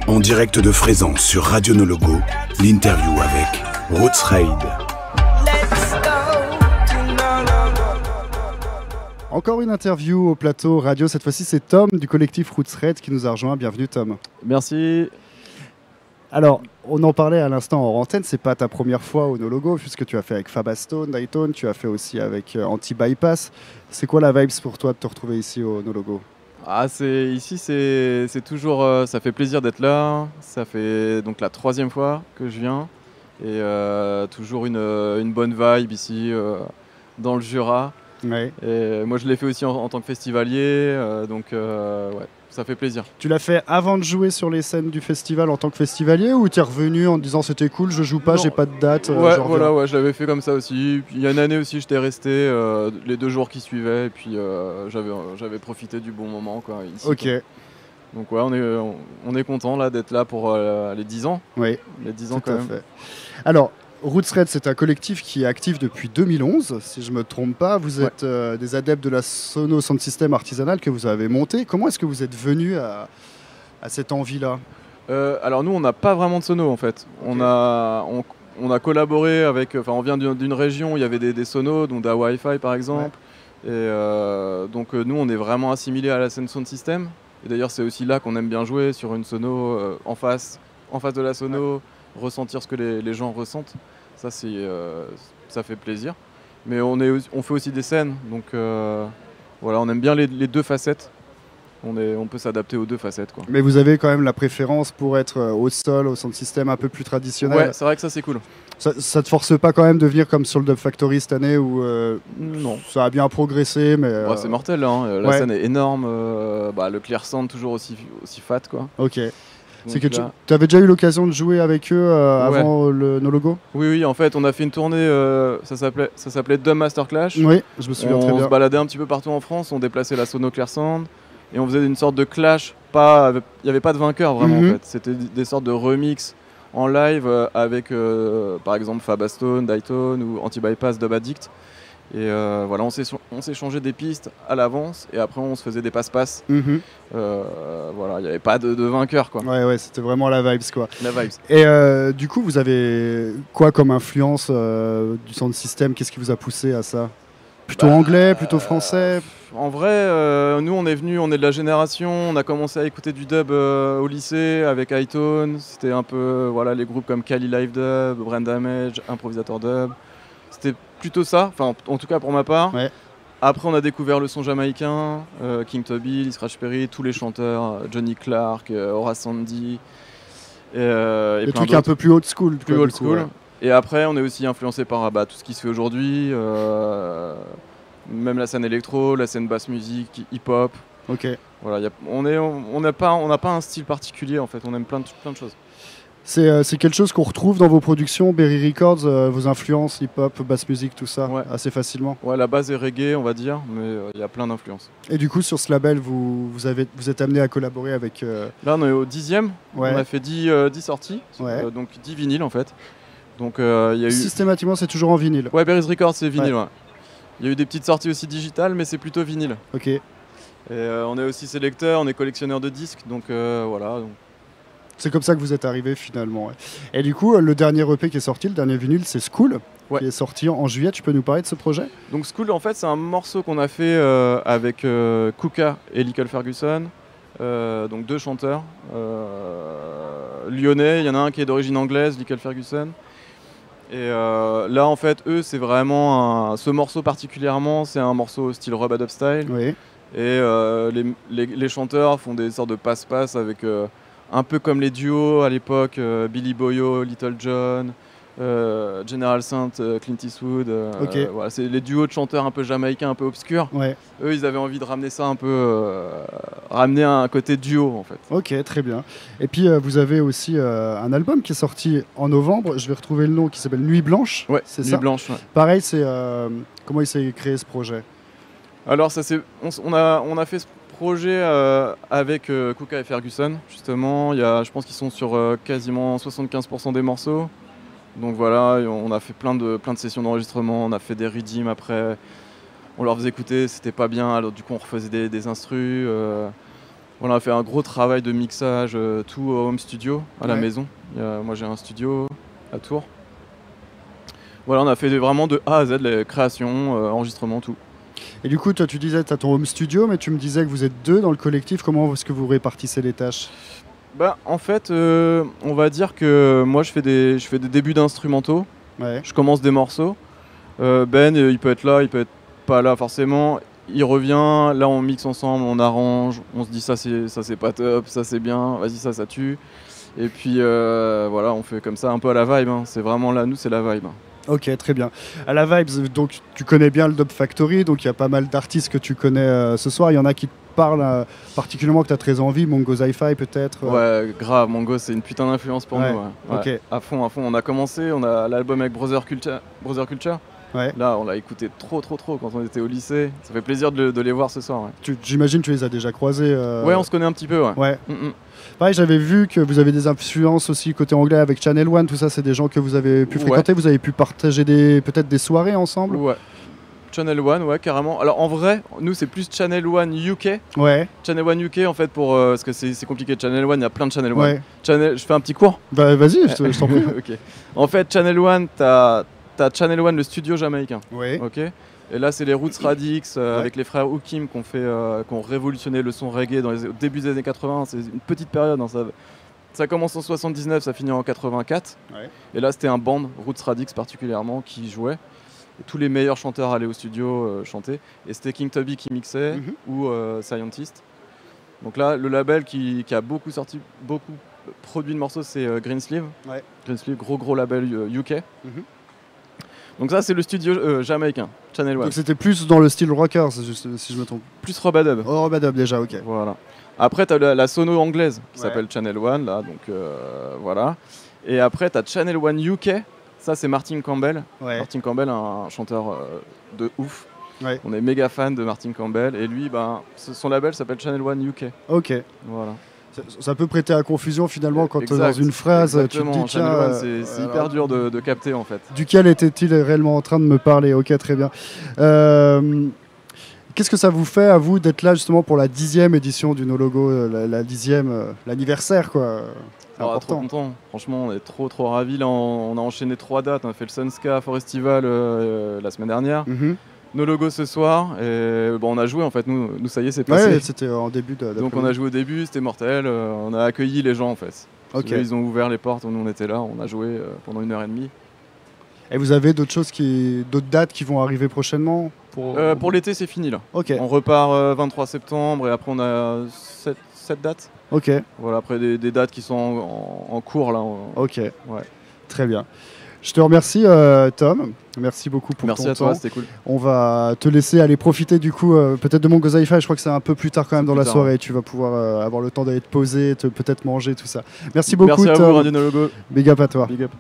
En direct de Frézan sur Radio No Logo, l'interview avec Roots Raid. Encore une interview au plateau radio, cette fois-ci c'est Tom du collectif Roots Raid qui nous a rejoint. Bienvenue Tom. Merci. Alors, on en parlait à l'instant en antenne, c'est pas ta première fois au No Logo, puisque tu as fait avec Fabastone, Dayton, tu as fait aussi avec Anti-Bypass. C'est quoi la vibes pour toi de te retrouver ici au No Logo ? Ici c'est toujours, ça fait plaisir d'être là. Ça fait donc la 3e fois que je viens et toujours une bonne vibe ici dans le Jura. Ouais. Et moi je l'ai fait aussi en tant que festivalier, ouais, ça fait plaisir. Tu l'as fait avant de jouer sur les scènes du festival en tant que festivalier ou tu es revenu en te disant c'était cool, je joue pas, j'ai pas de date Ouais, voilà, je l'avais fait comme ça aussi. Puis, il y a une année aussi, j'étais resté les 2 jours qui suivaient et puis j'avais profité du bon moment quoi, ici. Ok. Quoi. Donc ouais, on est content là d'être là pour les 10 ans. Oui, les 10 ans tout quand à même. fait. Alors, Roots Raid, c'est un collectif qui est actif depuis 2011, si je ne me trompe pas. Vous êtes des adeptes de la sono sound system artisanale que vous avez montée. Comment est-ce que vous êtes venu à cette envie-là ? Alors nous, on n'a pas vraiment de sono en fait. Okay. On a collaboré avec, on vient d'une région où il y avait des sonos, donc da Wi-Fi par exemple. Ouais. Et donc nous, on est vraiment assimilés à la scène sound system. Et d'ailleurs, c'est aussi là qu'on aime bien jouer sur une sono en face de la sono, ressentir ce que les gens ressentent. Ça, ça fait plaisir. Mais on fait aussi des scènes, donc voilà, on aime bien les 2 facettes. On peut s'adapter aux 2 facettes, quoi. Mais vous avez quand même la préférence pour être au sol, au sound system un peu plus traditionnel. Ouais, c'est vrai que ça c'est cool. Ça te force pas quand même de venir comme sur le Dub Factory cette année où non. Ça a bien progressé, mais c'est mortel, hein. La scène est énorme. Le Clear Sound toujours aussi fat, quoi. Ok. C'est que tu avais déjà eu l'occasion de jouer avec eux avant le No Logo ? Oui, en fait, on a fait une tournée, ça s'appelait Dub Master Clash. Oui, je me souviens très bien. On se baladait un petit peu partout en France, on déplaçait la sono Clear Sound et on faisait une sorte de clash. Il n'y avait pas de vainqueur vraiment, en fait. C'était des sortes de remix en live avec, par exemple, Fabastone, Dayton ou Anti-Bypass, Dub Addict. Et voilà, on s'échangeait des pistes à l'avance et après on se faisait des passe-passe. Voilà, il n'y avait pas de vainqueur, quoi. Ouais, c'était vraiment la vibes, quoi. La vibes. Et du coup, vous avez quoi comme influence du sound system ? Qu'est-ce qui vous a poussé à ça ? Plutôt anglais, plutôt français ? En vrai, nous on est de la génération, on a commencé à écouter du dub au lycée avec iTone. C'était un peu les groupes comme Kali Live Dub, Brain Damage, Improvisator Dub. C'était plutôt ça, enfin en tout cas pour ma part. Ouais. Après on a découvert le son jamaïcain, King Tubby, Lee Scratch Perry, tous les chanteurs, Johnny Clark, Horace Sandy. Les trucs un peu plus old school. Plus old school. Ouais. Et après on est aussi influencé par tout ce qui se fait aujourd'hui, même la scène électro, la scène basse musique, hip-hop. Ok. Voilà, on n'a pas un style particulier en fait, on aime plein de choses. C'est quelque chose qu'on retrouve dans vos productions, Berry Records, vos influences hip-hop, basse musique, tout ça, assez facilement. Ouais, la base est reggae, on va dire, mais il y a plein d'influences. Et du coup, sur ce label, vous êtes amené à collaborer avec... Là, on est au 10e, on a fait 10 sorties, donc 10 vinyles en fait. Donc, y a eu... Systématiquement, c'est toujours en vinyle. Ouais, Berry Records, c'est vinyle, ouais. Il y a eu des petites sorties aussi digitales, mais c'est plutôt vinyle. Ok. Et on est aussi sélecteur, on est collectionneur de disques, donc voilà. C'est comme ça que vous êtes arrivé finalement. Ouais. Et du coup, le dernier EP qui est sorti, le dernier vinyle, c'est School, qui est sorti en juillet. Tu peux nous parler de ce projet ? Donc School, en fait, c'est un morceau qu'on a fait avec Kuka et Lykel Ferguson, donc 2 chanteurs lyonnais. Il y en a un qui est d'origine anglaise, Lykel Ferguson. Et là, en fait, eux, c'est vraiment ce morceau particulièrement, c'est un morceau style Rub Dub Style. Oui. Et les chanteurs font des sortes de passe-passe avec un peu comme les duos à l'époque, Billy Boyo, Little John, General Saint, Clint Eastwood. Voilà, c'est les duos de chanteurs un peu jamaïcains, un peu obscurs. Ouais. Eux, ils avaient envie de ramener ça un peu, ramener un côté duo en fait. Ok, très bien. Et puis vous avez aussi un album qui est sorti en novembre. Je vais retrouver le nom, qui s'appelle Nuit Blanche. Ouais, c'est Nuit ça. Blanche. Ouais. Pareil, c'est comment il s'est créé ce projet ? Alors on a fait ce projet avec Kuka et Ferguson justement. Je pense qu'ils sont sur quasiment 75% des morceaux. Donc voilà, on a fait plein de sessions d'enregistrement, on a fait des redeems après. On leur faisait écouter, c'était pas bien, alors du coup on refaisait des instrus. On a fait un gros travail de mixage, tout au home studio, à la Ouais. maison. Moi j'ai un studio à Tours. Voilà, on a fait vraiment de A à Z, les créations, enregistrement, tout. Et du coup, toi, tu disais, tu as ton home studio, mais tu me disais que vous êtes deux dans le collectif. Comment est-ce que vous répartissez les tâches? Bah, en fait, on va dire que moi je fais des débuts d'instrumentaux. Ouais. Je commence des morceaux. Ben, il peut être là, il peut être pas là forcément. Il revient, là on mixe ensemble, on arrange, on se dit ça c'est pas top, ça c'est bien, vas-y ça tue. Et puis voilà, on fait comme ça un peu à la vibe. Hein. C'est vraiment là, nous c'est la vibe. Ok, très bien. À la Vibes, donc tu connais bien le Dub Factory, donc il y a pas mal d'artistes que tu connais ce soir. Il y en a qui te parlent particulièrement, que tu as très envie, Mongo Zi-Fi peut-être. Ouais, grave, Mongo c'est une putain d'influence pour Ouais, nous. Ouais. ok. Ouais, à fond. On a commencé, on a l'album avec Brother Culture. Ouais. Là, on l'a écouté trop quand on était au lycée. Ça fait plaisir de les voir ce soir. Ouais, J'imagine que tu les as déjà croisés. Ouais, on se connaît un petit peu. Ouais. Ouais. Mm. Pareil, j'avais vu que vous avez des influences aussi côté anglais avec Channel One, tout ça, c'est des gens que vous avez pu Ouais. fréquenter, vous avez pu partager peut-être des soirées ensemble. Ouais. Channel One, ouais, carrément. Alors en vrai, nous c'est plus Channel One UK. Ouais, Channel One UK en fait parce que c'est compliqué. Channel One, il y a plein de Channel One. ouais. Je fais un petit cours. Bah vas-y, je t'en prie. Ok. En fait, Channel One, t'as Channel One, le studio jamaïcain. Ouais. Ok. Et là, c'est les Roots Radix avec les frères Hookim qui ont révolutionné le son reggae au début des années 80. C'est une petite période. Hein, ça commence en 79, ça finit en 84. Ouais. Et là, c'était un band, Roots Radix particulièrement, qui jouait. Et tous les meilleurs chanteurs allaient au studio chanter. Et c'était King Tubby qui mixait ou Scientist. Donc là, le label qui a beaucoup produit de morceaux, c'est Greensleeve. Ouais. Greensleeve, gros label UK. Mhm. Donc ça, c'est le studio jamaïcain, Channel One. Donc c'était plus dans le style rocker, si je me trompe. Plus Robadub. Oh, Robadub déjà, ok. Voilà. Après, tu as la sono anglaise qui Ouais. s'appelle Channel One, là, donc voilà. Et après, tu as Channel One UK, ça c'est Martin Campbell. Ouais. Martin Campbell, un chanteur de ouf. Ouais. On est méga fan de Martin Campbell et lui, son label s'appelle Channel One UK. Ok. Voilà. Ça peut prêter à confusion finalement quand Exact. dans une phrase Exactement. tu te dis tiens, Channel One, c'est hyper dur de capter en fait. duquel était-il réellement en train de me parler? Ok, très bien. Qu'est-ce que ça vous fait à vous d'être là justement pour la 10e édition du No Logo, la 10e, l'anniversaire quoi? C'est Trop important. content. Franchement, on est trop ravis. Là, on a enchaîné 3 dates. On a fait le Sunska Festival la semaine dernière. Mhm. Nos logos ce soir. Et on a joué en fait. Nous ça y est, c'est passé. Ouais, c'était en début de. Donc on a joué au début, c'était mortel. On a accueilli les gens en fait. Ok. Là, ils ont ouvert les portes. Nous on était là. On a joué pendant 1h30. Et vous avez d'autres dates qui vont arriver prochainement Pour l'été, c'est fini là. Ok. On repart 23 septembre et après on a 7 dates. Ok. Voilà, après des dates qui sont en cours là. Ok. Ouais. Très bien. Je te remercie Tom. Merci beaucoup pour Merci ton à toi, temps. c'était cool. On va te laisser aller profiter du coup peut-être de Mongo Zi-Fi. Je crois que c'est un peu plus tard quand même dans la plus tard, soirée. Tu vas pouvoir avoir le temps d'aller te poser, peut-être manger, tout ça. Merci beaucoup Merci à Tom. vous, Radio No Logo. Big up à toi. Big up.